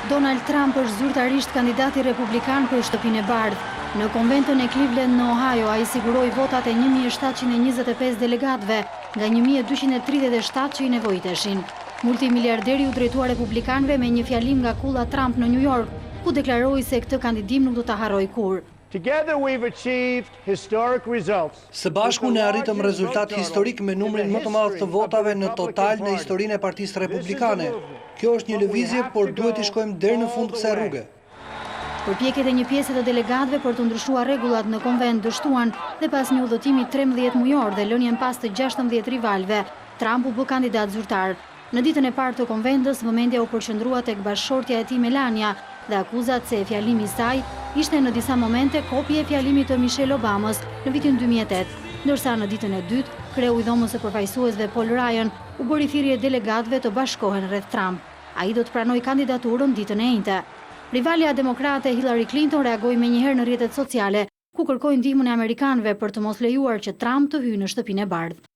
Donald Trump është zyrtarisht kandidati republikan për Shtëpinë e Bardhë. Në konventën e Cleveland në Ohio, ai siguroi votat e 1725 delegatëve nga 1237 që I nevojiteshin. Multimiliarderi u drejtua republikanëve me një fjalim nga kulla Trump në New York, ku deklaroi se këtë kandidim nuk do ta harrojë kurrë. Së bashku ne arritëm rezultat historik me numrin më të madh të votave në total në historinë e Partisë Republikane. Kjo është një lëvizje, por duhet I shkojmë deri në fund kësaj rruge. Përpjekjet e një pjesë të delegatëve për të ndryshuar rregullat në konvent dështuan dhe pas një udhëtimi 13 mujor dhe lënien pas të 16 rivalëve, Trump u bë kandidat zyrtar. Në ditën e parë të konventës, vëmendja u përqendrua tek bashkëshortja e tij Melania dhe akuzat se fjalimi I saj ishte në disa momente kopje e fjalimit të Michelle Obamës në vitin 2008, ndërsa në ditën e dytë, kreu I dhomës së përfaqësuesve Paul Ryan u bëri thirrje delegatëve të bashkohen rreth Trump. Ai do të pranojë kandidaturën ditën e njëjtë. Rivalja demokrate Hillary Clinton reagoi menjëherë në rrjetet sociale, ku kërkoi ndihmën e amerikanëve për të mos lejuar që Trump të hyjë në Shtëpinë e Bardhë.